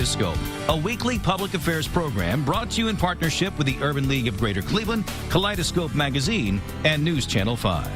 Kaleidoscope, a weekly public affairs program brought to you in partnership with the Urban League of Greater Cleveland, Kaleidoscope Magazine, and NewsChannel 5.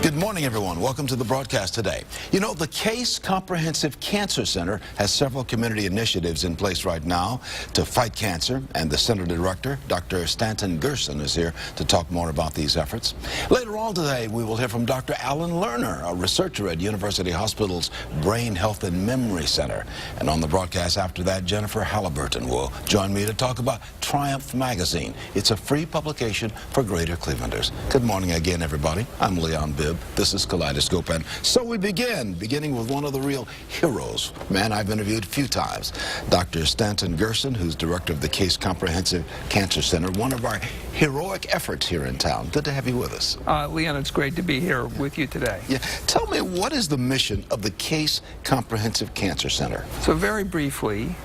Good morning, everyone. Welcome to the broadcast today. You know, the Case Comprehensive Cancer Center has several community initiatives in place right now to fight cancer, and the center director, Dr. Stanton Gerson, is here to talk more about these efforts. Later on today, we will hear from Dr. Alan Lerner, a researcher at University Hospital's Brain Health and Memory Center. And on the broadcast after that, Jennifer Halliburton will join me to talk about Triumph Magazine. It's a free publication for Greater Clevelanders. Good morning again, everybody. I'm Leon Bibb. This is Kaleidoscope, and so we beginning with one of the real heroes, man I've interviewed a few times, Dr. Stanton Gerson, who's director of the Case Comprehensive Cancer Center, one of our heroic efforts here in town. Good to have you with us. Leon, it's great to be here with you today. Yeah. Tell me, what is the mission of the Case Comprehensive Cancer Center? So very briefly,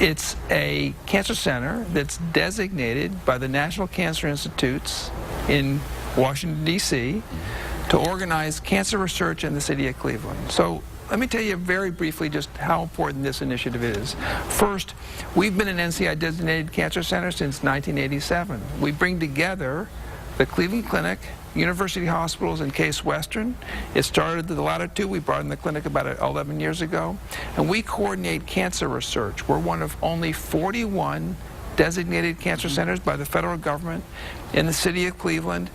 it's a cancer center that's designated by the National Cancer Institutes in Washington, D.C., to organize cancer research in the city of Cleveland. So let me tell you very briefly just how important this initiative is. First, we've been an NCI-designated cancer center since 1987. We bring together the Cleveland Clinic, University Hospitals, and Case Western. It started the latter two. We brought in the clinic about 11 years ago. And we coordinate cancer research. We're one of only 41 designated cancer centers by the federal government in the city of Cleveland.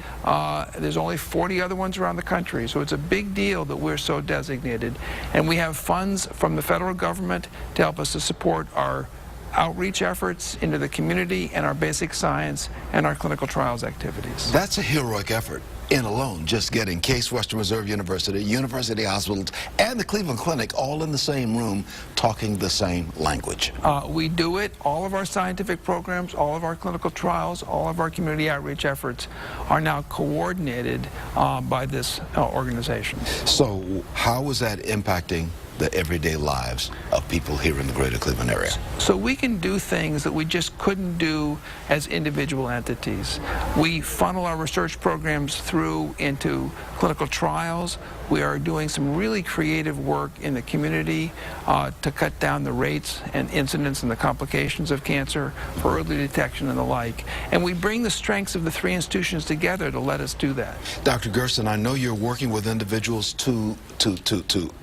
There's only 40 other ones around the country, so it's a big deal that we're so designated. And we have funds from the federal government to help us to support our outreach efforts into the community and our basic science and our clinical trials activities. That's a heroic effort in alone, just getting Case Western Reserve University, University Hospitals, and the Cleveland Clinic all in the same room talking the same language. We do it. All of our scientific programs, all of our clinical trials, all of our community outreach efforts are now coordinated by this organization. So how is that impacting the everyday lives of people here in the Greater Cleveland area? So we can do things that we just couldn't do as individual entities. We funnel our research programs through into clinical trials. We are doing some really creative work in the community to cut down the rates and incidence and the complications of cancer for early detection and the like. And we bring the strengths of the three institutions together to let us do that. Dr. Gerson, I know you're working with individuals to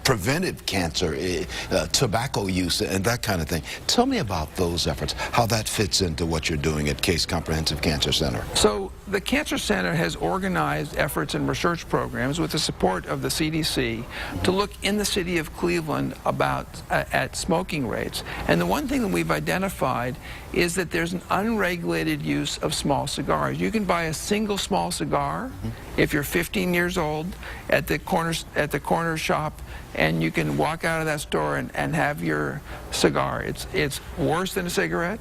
preventive cancer, tobacco use, and that kind of thing. Tell me about those efforts, how that fits into what you're doing at Case Comprehensive Cancer Center. So the Cancer Center has organized efforts and research programs with the support of the CDC to look in the city of Cleveland at smoking rates. And the one thing that we've identified is that there's an unregulated use of small cigars. You can buy a single small cigar if you're 15 years old at the corner shop, and you can walk out of that store and have your cigar. It's worse than a cigarette.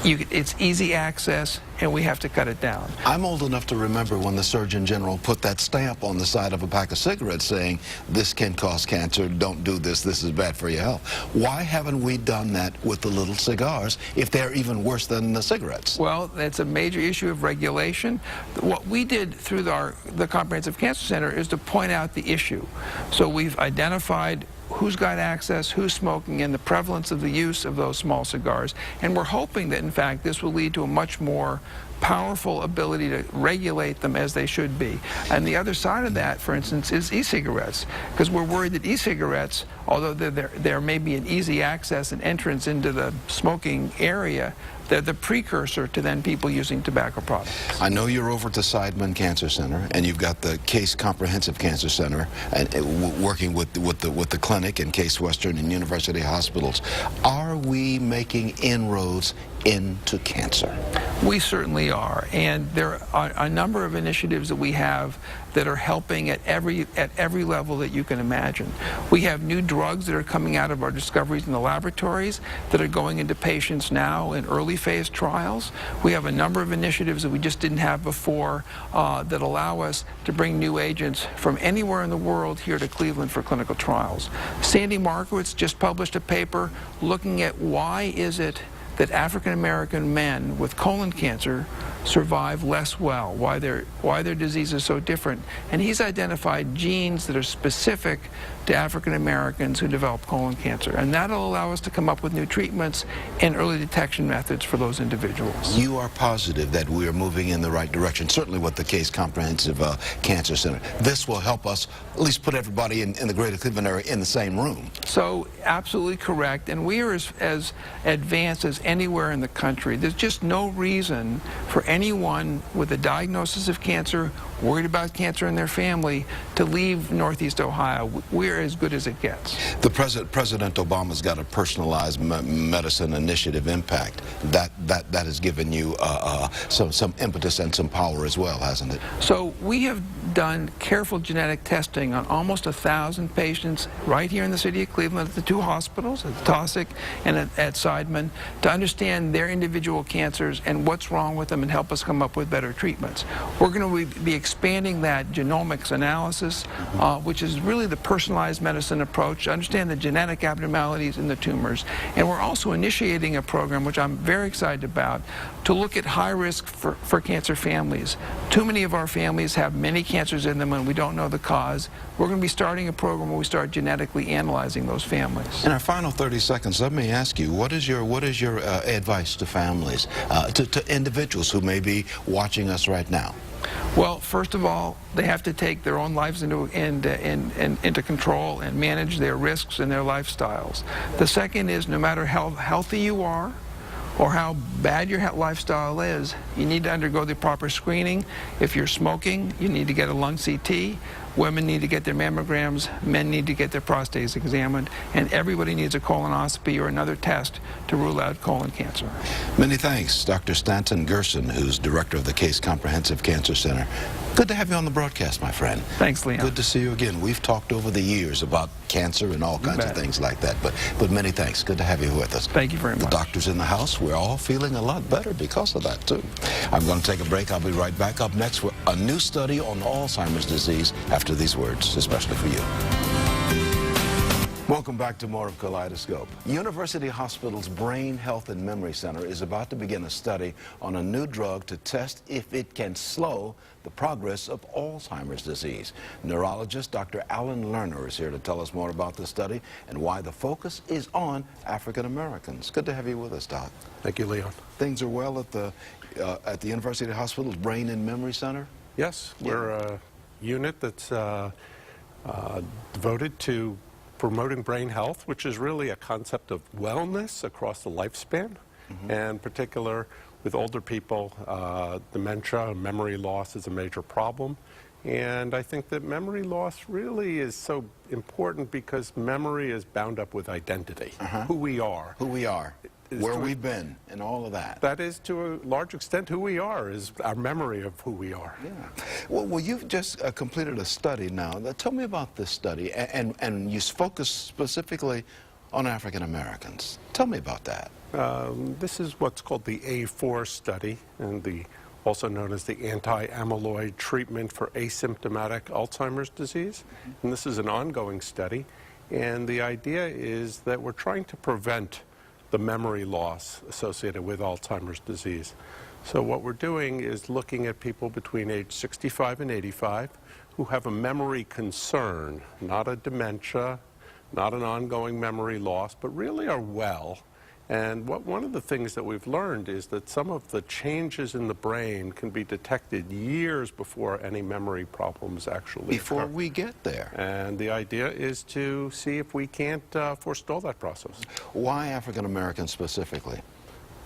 It's easy access, and we have to cut it down. I'm old enough to remember when the Surgeon General put that stamp on the side of a pack of cigarettes saying, this can cause cancer, don't do this, this is bad for your health. Why haven't we done that with the little cigars if they're even worse than the cigarettes? Well, that's a major issue of regulation. What we did through the Comprehensive Cancer Center is to point out the issue. So we've identified who's got access, who's smoking, and the prevalence of the use of those small cigars. And we're hoping that, in fact, this will lead to a much more powerful ability to regulate them as they should be. And the other side of that, for instance, is e-cigarettes, because we're worried that e-cigarettes, although there may be an easy access and entrance into the smoking area, they're the precursor to then people using tobacco products. I know you're over at the Seidman Cancer Center, and you've got the Case Comprehensive Cancer Center, and working with the clinic and Case Western and University Hospitals. Are we making inroads into cancer? We certainly are, and there are a number of initiatives that we have that are helping at every level that you can imagine. We have new drugs that are coming out of our discoveries in the laboratories that are going into patients now in early phase trials. We have a number of initiatives that we just didn't have before that allow us to bring new agents from anywhere in the world here to Cleveland for clinical trials. Sandy Markowitz just published a paper looking at why is it that African American men with colon cancer survive less well, why their disease is so different. And he's identified genes that are specific to African Americans who develop colon cancer. And that'll allow us to come up with new treatments and early detection methods for those individuals. You are positive that we are moving in the right direction, certainly with the Case Comprehensive Cancer Center. This will help us at least put everybody in the greater Cleveland area in the same room. So absolutely correct, and we are as advanced as anywhere in the country. There's just no reason for anyone with a diagnosis of cancer, worried about cancer in their family, to leave Northeast Ohio. We're as good as it gets. The President Obama's got a personalized medicine initiative impact. That has given you some impetus and some power as well, hasn't it? So we have done careful genetic testing on almost 1,000 patients right here in the city of Cleveland at the two hospitals, at Taussig and at Seidman, to understand their individual cancers and what's wrong with them and help us come up with better treatments. We're going to be expanding that genomics analysis, which is really the personalized medicine approach to understand the genetic abnormalities in the tumors. And we're also initiating a program, which I'm very excited about, to look at high risk for cancer families. Too many of our families have many cancers in them and we don't know the cause. We're going to be starting a program where we start genetically analyzing those families. In our final 30 seconds, let me ask you, what is your advice to families, to individuals who may be watching us right now? Well, first of all, they have to take their own lives into control and manage their risks and their lifestyles. The second is, no matter how healthy you are or how bad your lifestyle is, you need to undergo the proper screening. If you're smoking, you need to get a lung CT. Women need to get their mammograms, men need to get their prostates examined, and everybody needs a colonoscopy or another test to rule out colon cancer. Many thanks, Dr. Stanton Gerson, who's director of the Case Comprehensive Cancer Center. Good to have you on the broadcast, my friend. Thanks, Leon. Good to see you again. We've talked over the years about cancer and all kinds of things like that, but many thanks. Good to have you with us. Thank you very much. The doctors in the house, we're all feeling a lot better because of that, too. I'm going to take a break. I'll be right back. Up next, with a new study on Alzheimer's disease after these words, especially for you. Welcome back to more of Kaleidoscope. University Hospital's Brain Health and Memory Center is about to begin a study on a new drug to test if it can slow the progress of Alzheimer's disease. Neurologist Dr. Alan Lerner is here to tell us more about the study and why the focus is on African Americans. Good to have you with us, Doc. Thank you, Leon. Things are well at the University Hospital's Brain and Memory Center? Yes, we're a unit that's devoted to promoting brain health, which is really a concept of wellness across the lifespan, and in particular with older people, dementia, memory loss is a major problem. And I think that memory loss really is so important because memory is bound up with identity, who we are. Who we are, where we've been, and all of that. That is, to a large extent, who we are, is our memory of who we are. Yeah. Well, you've just completed a study now. Tell me about this study, and you focus specifically on African Americans. Tell me about that. This is what's called the A4 study, and also known as the anti-amyloid treatment for asymptomatic Alzheimer's disease. And this is an ongoing study, and the idea is that we're trying to prevent the memory loss associated with Alzheimer's disease. So what we're doing is looking at people between age 65 and 85 who have a memory concern, not a dementia, not an ongoing memory loss, but really are well. And one of the things that we've learned is that some of the changes in the brain can be detected years before any memory problems actually Before occur. we get there. And the idea is to see if we can't forestall that process. Why African Americans specifically?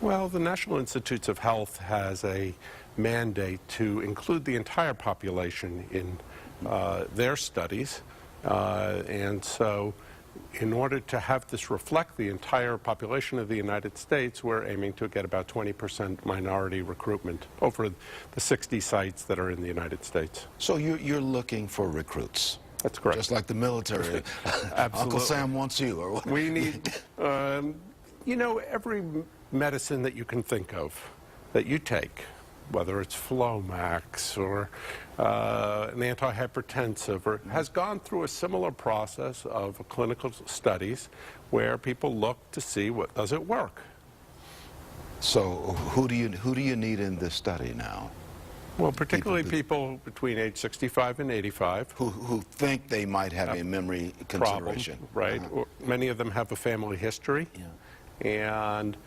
Well, the National Institutes of Health has a mandate to include the entire population in their studies. And so in order to have this reflect the entire population of the United States, we're aiming to get about 20% minority recruitment over the 60 sites that are in the United States. So you're looking for recruits? That's correct. Just like the military. Uncle Sam wants you, or what? We need, you know, every medicine that you can think of that you take, whether it's Flomax or an antihypertensive, or has gone through a similar process of clinical studies where people look to see does it work. So who do you need in this study now? Well, particularly people between age 65 and 85. Who think they might have a memory consideration. Right. Or many of them have a family history. Yeah. And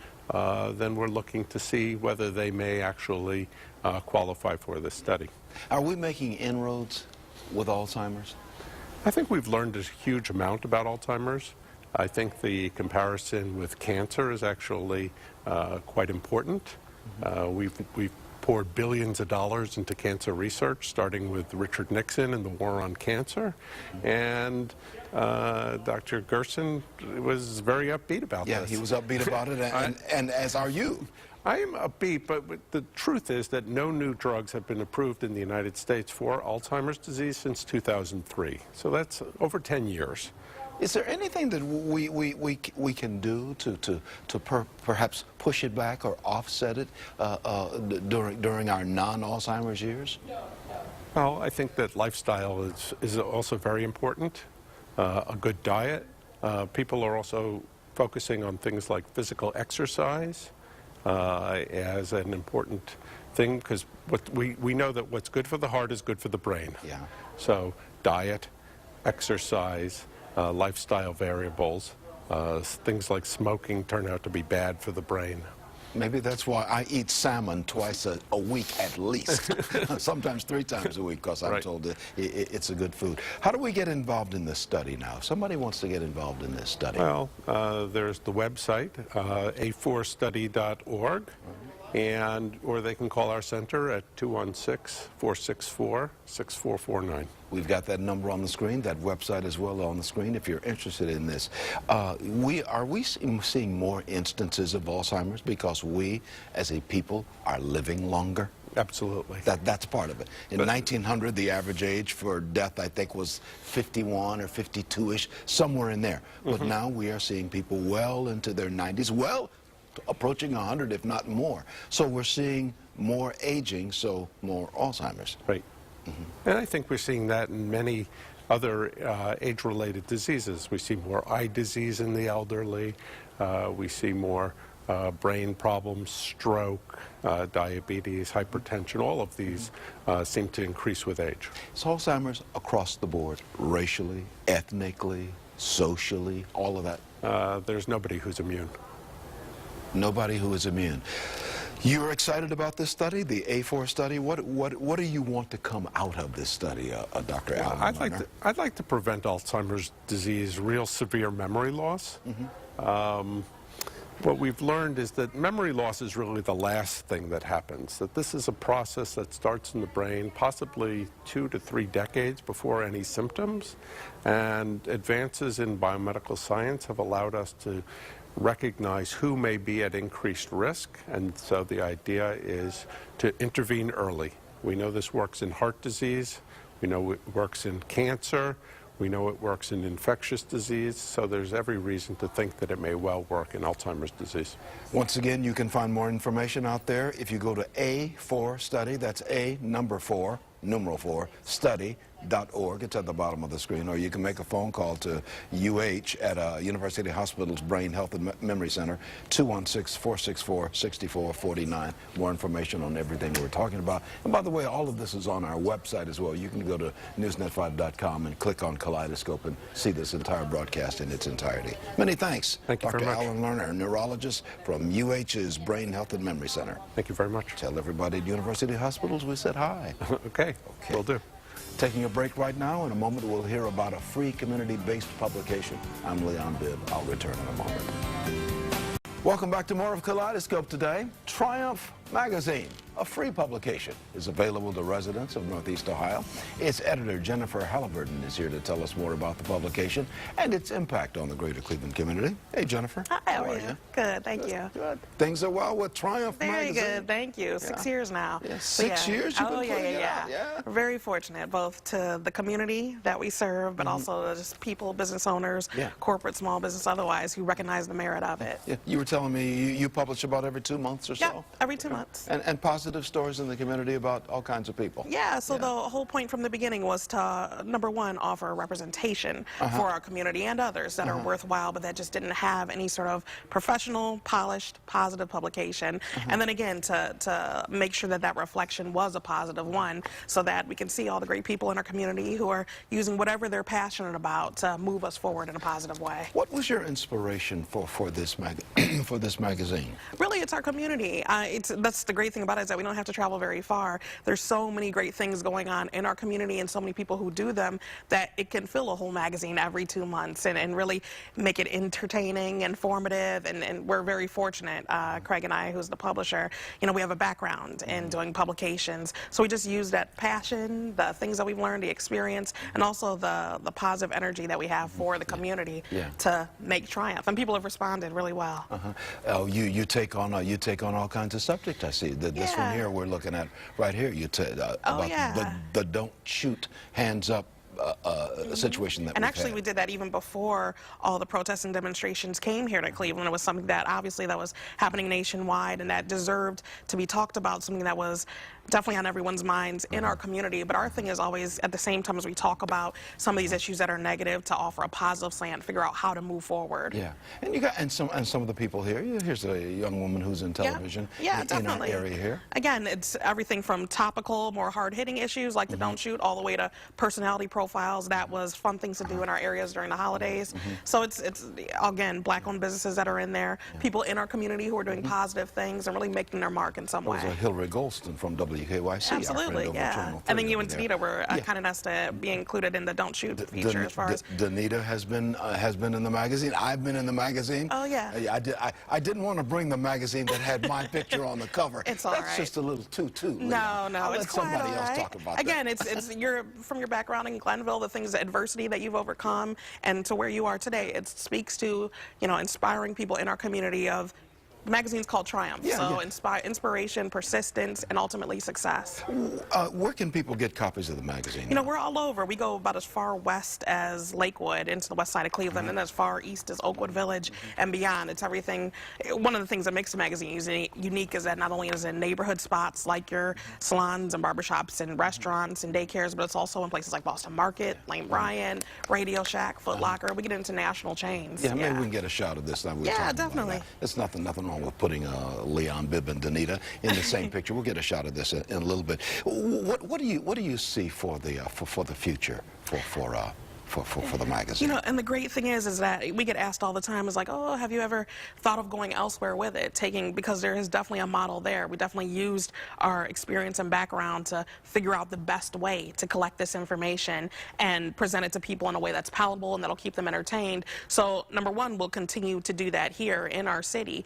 then we're looking to see whether they may actually qualify for this study. Are we making inroads with Alzheimer's? I think we've learned a huge amount about Alzheimer's. I think the comparison with cancer is actually quite important. We've poured billions of dollars into cancer research, starting with Richard Nixon and the war on cancer. And Dr. Gerson was very upbeat about this. Yeah, he was upbeat about it, and as are you. I am upbeat, but the truth is that no new drugs have been approved in the United States for Alzheimer's disease since 2003. So that's over 10 years. Is there anything that we can do to perhaps push it back or offset it during our non-Alzheimer's years? Well, I think that lifestyle is also very important. A good diet. People are also focusing on things like physical exercise as an important thing, because we know that what's good for the heart is good for the brain. Yeah. So diet, exercise, lifestyle variables, things like smoking turn out to be bad for the brain. Maybe that's why I eat salmon twice a week at least, sometimes 3 times a week, because I'm told that it's a good food. How do we get involved in this study now? If somebody wants to get involved in this study. Well, there's the website, a4study.org, or they can call our center at 216-464-6449. We've got that number on the screen, that website as well on the screen if you're interested in this. Are we seeing more instances of Alzheimer's because we, as a people, are living longer? Absolutely. That's part of it. In 1900, the average age for death, I think, was 51 or 52-ish, somewhere in there. But now we are seeing people well into their 90s, well approaching 100, if not more. So we're seeing more aging, so more Alzheimer's. Right. And I think we're seeing that in many other age-related diseases. We see more eye disease in the elderly. We see more brain problems, stroke, diabetes, hypertension. All of these seem to increase with age. It's Alzheimer's across the board, racially, ethnically, socially, all of that. There's nobody who's immune. Nobody who is immune. You're excited about this study, the A4 study. What do you want to come out of this study, Dr. Allen? I'd like to prevent Alzheimer's disease, real severe memory loss. What we've learned is that memory loss is really the last thing that happens, that this is a process that starts in the brain possibly 2 to 3 decades before any symptoms, and advances in biomedical science have allowed us to recognize who may be at increased risk, and so the idea is to intervene early. We know this works in heart disease, we know it works in cancer, we know it works in infectious disease, so there's every reason to think that it may well work in Alzheimer's disease. Once again, you can find more information out there if you go to A4 Study, that's A, number 4, numeral 4, study.org. It's at the bottom of the screen, or you can make a phone call to UH at University Hospital's Brain Health and Memory Center, 216-464-6449. More information on everything we're talking about. And by the way, all of this is on our website as well. You can go to newsnet5.com and click on Kaleidoscope and see this entire broadcast in its entirety. Many thanks. Thank you very much. Dr. Allen Lerner, neurologist from UH's Brain Health and Memory Center. Thank you very much. Tell everybody at University Hospitals we said hi. Okay, will do. Taking a break right now. In a moment, we'll hear about a free community-based publication. I'm Leon Bibb. I'll return in a moment. Welcome back to more of Kaleidoscope today. Triumph Magazine, a free publication, is available to residents of Northeast Ohio. Its editor, Jennifer Halliburton, is here to tell us more about the publication and its impact on the greater Cleveland community. Hey, Jennifer. Hi, how are you? Good, thank you. Good. Things are well with Triumph Magazine. Magazine. Very good, thank you. 6 years now. Yeah, 6 years you've been putting it out? Yeah. We're very fortunate, both to the community that we serve, but also just people, business owners, corporate, small business, otherwise, who recognize the merit of it. Yeah. You were telling me you publish about every 2 months or so? Yeah, every 2 months. months. And positive stories in the community about all kinds of people. Yeah, so the whole point from the beginning was to, number one, offer representation for our community and others that are worthwhile, but that just didn't have any sort of professional, polished, positive publication. And then again, to make sure that that reflection was a positive one, so that we can see all the great people in our community who are using whatever they're passionate about to move us forward in a positive way. What was your inspiration for this for this magazine? Really, it's our community. That's the great thing about it, is that we don't have to travel very far. There's so many great things going on in our community and so many people who do them that it can fill a whole magazine every 2 months and really make it entertaining, informative, and we're very fortunate, Craig and I, who's the publisher, you know, we have a background in doing publications, so we just use that passion, the things that we've learned, the experience, and also the positive energy that we have for the community to make Triumph, and people have responded really well. Oh, you take on all kinds of subjects. I see. This one here we're looking at right here. You about the don't shoot, hands up situation that and actually we did that even before all the protests and demonstrations came here to Cleveland. It was something that obviously that was happening nationwide and that deserved to be talked about, something that was definitely on everyone's minds in our community. But our thing is always, at the same time as we talk about some of these issues that are negative, to offer a positive slant, figure out how to move forward. Yeah, and you got some of the people here. Here's a young woman who's in television. Definitely. In our area here. Again, it's everything from topical, more hard-hitting issues like the don't shoot, all the way to personality profiles. That was fun things to do in our areas during the holidays. So it's again, black-owned businesses that are in there, people in our community who are doing positive things and really making their mark in some way. There's Hillary Golston from WKYC. Absolutely, yeah. And then you and Danita were kind of nice to be included in the Don't Shoot feature as far as... Danita has been in the magazine. I've been in the magazine. Oh, yeah. I didn't want to bring the magazine that had my picture on the cover. It's all That's right. just a little too No, I'll it's let somebody else talk about Again, that. it's you're from your background in Glenville, the things, the adversity that you've overcome, and to where you are today. It speaks to, you know, inspiring people in our community of... The magazine's called Triumph, inspiration, persistence, and ultimately success. Where can people get copies of the magazine? You know, we're all over. We go about as far west as Lakewood into the west side of Cleveland, and as far east as Oakwood Village and beyond. It's everything. One of the things that makes the magazine unique is that not only is it in neighborhood spots like your salons and barbershops and restaurants and daycares, but it's also in places like Boston Market, Lane Bryant, Radio Shack, Foot Locker. We get into national chains. Yeah, maybe we can get a shot of this. Yeah, definitely. There's nothing wrong with putting Leon, Bibb, and Danita in the same picture. We'll get a shot of this in a little bit. What do you see for the future for the magazine? You know, and the great thing is that we get asked all the time, is like, oh, have you ever thought of going elsewhere with it? Because there is definitely a model there. We definitely used our experience and background to figure out the best way to collect this information and present it to people in a way that's palatable and that'll keep them entertained. So, number one, we'll continue to do that here in our city,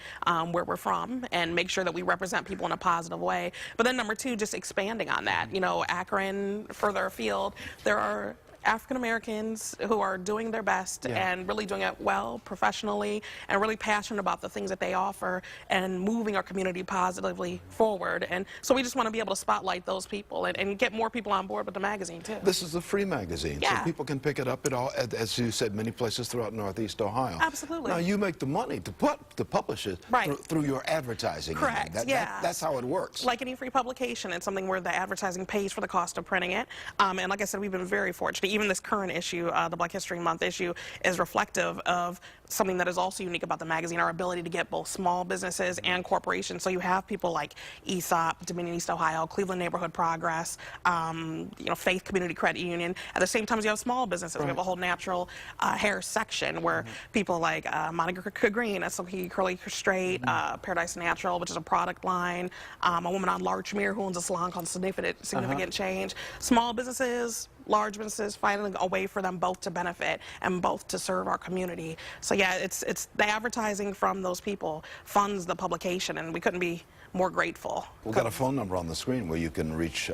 where we're from, and make sure that we represent people in a positive way. But then number two, just expanding on that. You know, Akron, further afield, there are African Americans who are doing their best and really doing it well, professionally, and really passionate about the things that they offer and moving our community positively forward. And so we just want to be able to spotlight those people and get more people on board with the magazine too. This is a free magazine, so people can pick it up at all, as you said, many places throughout Northeast Ohio. Absolutely. Now you make the money to publish it through your advertising. Correct. That's how it works. Like any free publication, it's something where the advertising pays for the cost of printing it. And like I said, we've been very fortunate. Even this current issue, the Black History Month issue, is reflective of something that is also unique about the magazine, our ability to get both small businesses and corporations. So you have people like ESOP, Dominion East Ohio, Cleveland Neighborhood Progress, you know, Faith Community Credit Union. At the same time, you have small businesses. We have a whole natural hair section where people like Monica Green, SLP Curly Straight, Paradise Natural, which is a product line, a woman on Larchmere who owns a salon called Significant Change. Small businesses, large businesses, finding a way for them both to benefit and both to serve our community. So yeah, it's the advertising from those people funds the publication, and we couldn't be more grateful. We've got a phone number on the screen where you can reach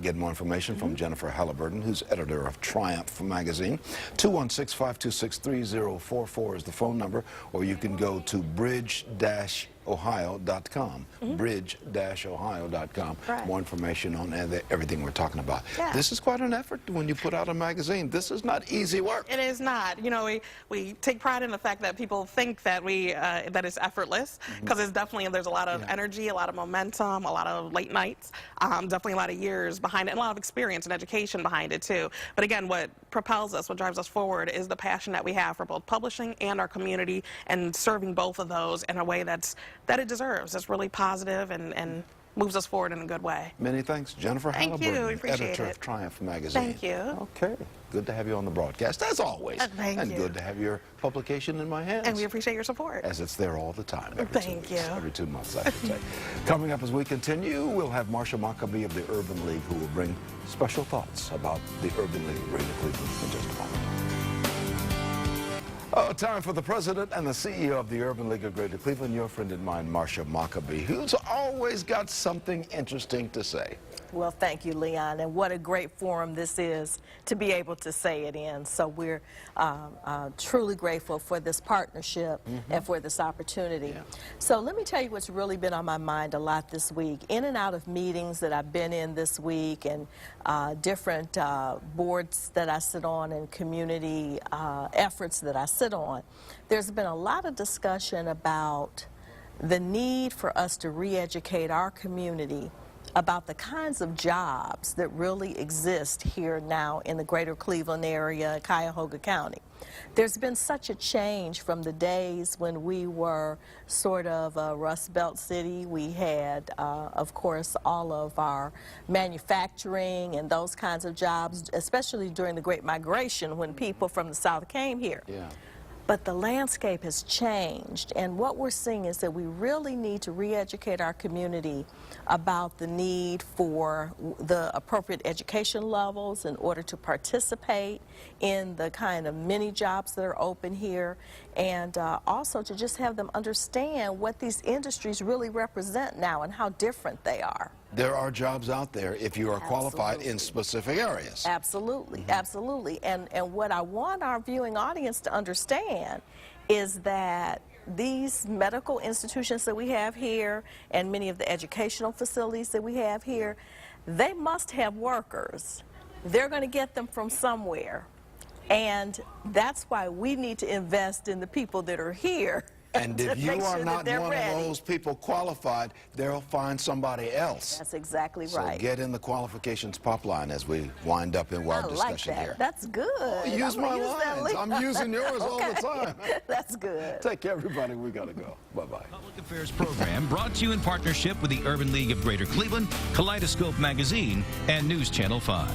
get more information from Jennifer Halliburton, who's editor of Triumph magazine. 216-526-3044 is the phone number, or you can go to bridge-east.org. bridge-ohio.com, bridge-ohio.com. Right. More information on everything we're talking about. Yeah. This is quite an effort when you put out a magazine. This is not easy work. It is not. You know, we take pride in the fact that people think that that it's effortless, because it's definitely, there's a lot of energy, a lot of momentum, a lot of late nights, definitely a lot of years behind it, and a lot of experience and education behind it too. But again, what propels us, what drives us forward, is the passion that we have for both publishing and our community, and serving both of those in a way that it deserves. It's really positive and moves us forward in a good way. Many thanks, Jennifer Thank you. Halliburton, We appreciate editor it. of Triumph Magazine. Thank you. Okay. Good to have you on the broadcast, as always. Thank and you. good to have your publication in my hands. And we appreciate your support. As it's there all the time. Every Thank 2 weeks, you. Every 2 months, I should say. Coming up as we continue, we'll have Marsha Maccabee of the Urban League, who will bring special thoughts about the Urban League of Greater Cleveland in just a moment. Oh, time for the president and the CEO of the Urban League of Greater Cleveland, your friend and mine, Marsha Maccabee, who's always got something interesting to say. Well, thank you, Leon, and what a great forum this is to be able to say it in. So we're truly grateful for this partnership and for this opportunity. Yeah. So let me tell you what's really been on my mind a lot this week. In and out of meetings that I've been in this week, and different boards that I sit on, and community efforts that I sit on, there's been a lot of discussion about the need for us to re-educate our community about the kinds of jobs that really exist here now in the greater Cleveland area, Cuyahoga County. There's been such a change from the days when we were sort of a Rust Belt city. We had, of course, all of our manufacturing and those kinds of jobs, especially during the Great Migration when people from the South came here. Yeah. But the landscape has changed, and what we're seeing is that we really need to re-educate our community about the need for the appropriate education levels in order to participate in the kind of mini jobs that are open here, and also to just have them understand what these industries really represent now and how different they are. There are jobs out there if you are qualified in specific areas. Absolutely, absolutely. And what I want our viewing audience to understand is that these medical institutions that we have here and many of the educational facilities that we have here, they must have workers. They're going to get them from somewhere. And that's why we need to invest in the people that are here. And if you are not one ready. of those people qualified, they'll find somebody else. That's exactly So right. get in the qualifications pipeline as we wind up in our I like discussion that. here. That's good. Use I'm my gonna use that, lines. Lee. I'm using yours all the time. That's good. Take care, everybody. We got to go. Bye-bye. Public Affairs program brought to you in partnership with the Urban League of Greater Cleveland, Kaleidoscope Magazine, and News Channel 5.